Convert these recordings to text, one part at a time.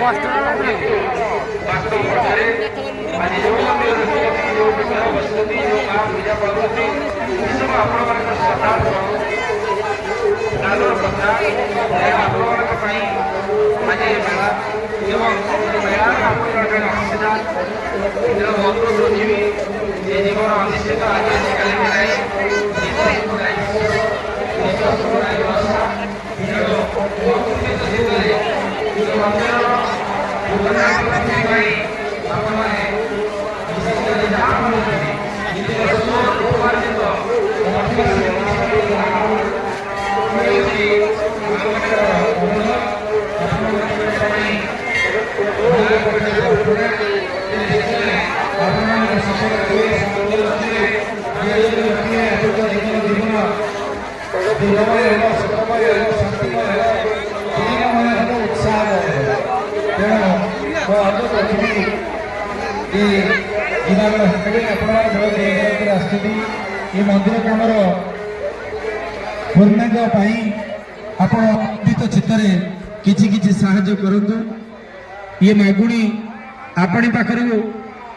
वास्तव पक्षरे आज जो मंदिर जो विग्रह वस्तुति जो मां पूजा पार्वती सब आपण मन श्रद्धा दादर कथा आपण मन पई आज मेला एवं मेला आपण मन असदा जो मंत्र सोचिबी ये जीवन अनिश्चित आज काली नहीं ये मंदिर कमर पूर्णांग आप चित्तर किसी साहाय्य करतु ये मागुणी आपण पाखर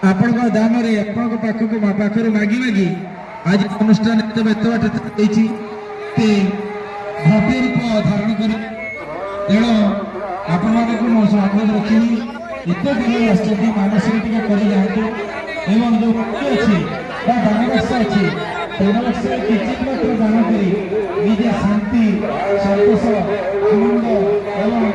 आपण दान पाखक पाखर मागी मागी आज अनुष्ठान एत बाटे भव्य रूप धारण कर तेणु आपण अनुरोध रखी एत दिन आसती मानसिक कर जातु एवं जो भक्ति अच्छी दानवर्ष अच्छी दानवर्ष किंचित मात्र दान कर निजे शांति संतोष आनंद एवं